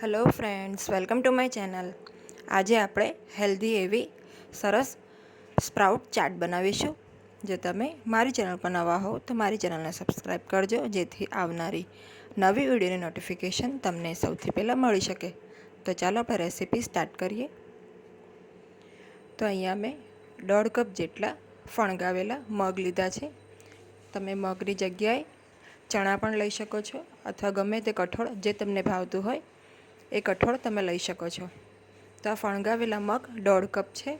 Hello friends, welcome to my channel. આજે આપણે healthy એવી સરસ સ્પ્રાઉટ ચાટ બનાવીશું. જો તમે મારી ચેનલ પર નવા હો તો મારી ચેનલને સબસ્ક્રાઈબ કરજો, જેથી આવનારી નવી વિડીયોની નોટિફિકેશન તમને સૌથી પહેલાં મળી શકે. તો ચાલો આપણે રેસીપી સ્ટાર્ટ કરીએ. તો અહીંયા મેં 1.5 કપ જેટલા ફણગાવેલા મગ લીધા છે. તમે મગની જગ્યાએ ચણા પણ લઈ શકો છો, અથવા ગમે તે કઠોળ જે તમને ભાવતું હોય એ કઠોળ તમે લઈ શકો છો. તો આ ફણગાવેલા મગ 1.5 કપ છે.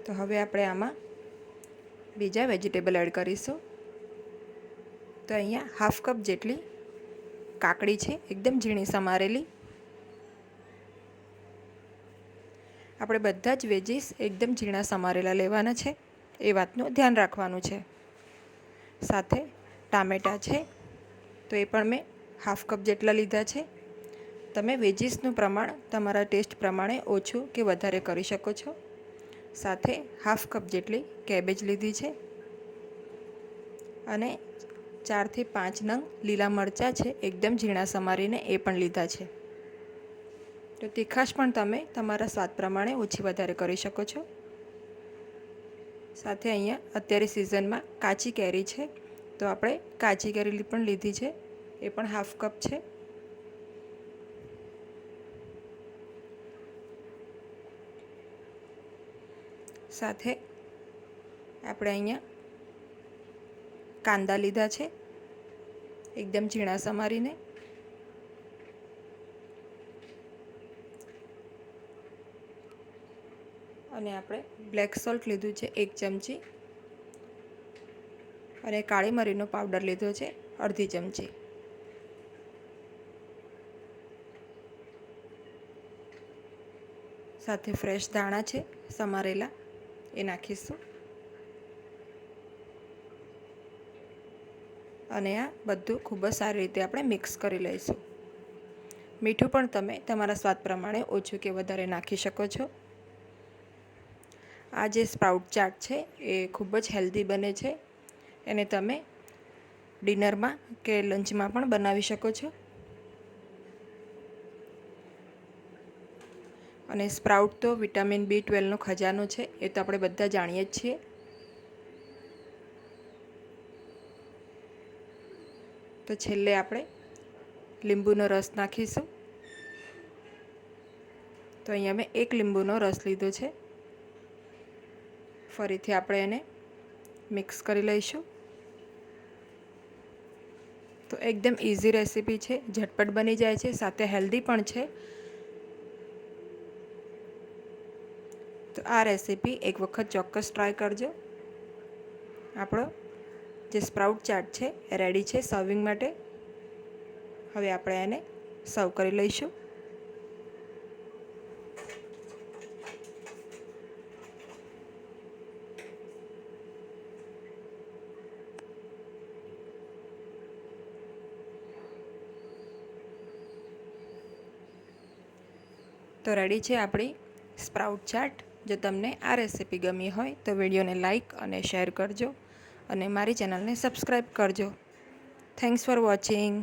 તો હવે આપણે આમાં બીજા વેજીટેબલ એડ કરીશું. તો અહીંયા 1/2 કપ જેટલી કાકડી છે, એકદમ ઝીણી સમારેલી. આપણે બધા જ વેજીસ એકદમ ઝીણા સમારેલા લેવાના છે, એ વાતનું ધ્યાન રાખવાનું છે. સાથે ટામેટાં છે, તો એ પણ મેં 1/2 કપ જેટલા લીધા છે. તમે વેજીસનું પ્રમાણ તમારા ટેસ્ટ પ્રમાણે ઓછું કે વધારે કરી શકો છો. સાથે 1/2 કપ જેટલી કેબેજ લીધી છે, અને 4 થી 5 નંગ લીલા મરચાં છે, એકદમ ઝીણા સમારીને એ પણ લીધા છે. તો તીખાશ પણ તમે તમારા સ્વાદ પ્રમાણે ઓછી વધારે કરી શકો છો. સાથે અહીંયા અત્યારે સિઝનમાં કાચી કેરી છે, તો આપણે કાચી કેરી પણ લીધી છે, એ પણ 1/2 કપ છે. સાથે આપણે અહીંયા કાંદા લીધા છે, એકદમ ઝીણા સમારીને. અને આપણે બ્લેક સોલ્ટ લીધું છે 1 ચમચી, અને કાળી મરીનો પાવડર લીધો છે 1/2 ચમચી. સાથે ફ્રેશ ધાણા છે સમારેલા, એ નાખીશું. અને આ બધું ખૂબ જ સારી રીતે આપણે મિક્સ કરી લઈશું. મીઠું પણ તમે તમારા સ્વાદ પ્રમાણે ઓછું કે વધારે નાખી શકો છો. આ જે સ્પ્રાઉટ ચાટ છે એ ખૂબ જ હેલ્ધી બને છે. એને તમે ડિનરમાં કે લંચમાં પણ બનાવી શકો છો. અને સ્પ્રાઉટ તો વિટામિન B12નો ખજાનો છે, એ તો આપણે બધા જાણીએ જ છીએ. તો છેલ્લે આપણે લીંબુનો રસ નાખીશું. તો અહીંયા મેં 1 લીંબુનો રસ લીધો છે. ફરીથી આપણે એને મિક્સ કરી લઈશું. તો એકદમ ઇઝી રેસીપી છે, ઝટપટ બની જાય છે, સાથે હેલ્ધી પણ છે. તો આ રેસીપી એક વખત ચોક્કસ ટ્રાય કરજો. આપણો જે સ્પ્રાઉટ ચાટ છે એ રેડી છે સર્વિંગ માટે. હવે આપણે એને સર્વ કરી લઈશું. તો રેડી છે આપણી સ્પ્રાઉટ ચાટ. જો તમને આ રેસીપી ગમી હોય તો વિડીયોને લાઈક અને શેર કરજો, અને મારી ચેનલને સબસ્ક્રાઈબ કરજો. Thanks for watching.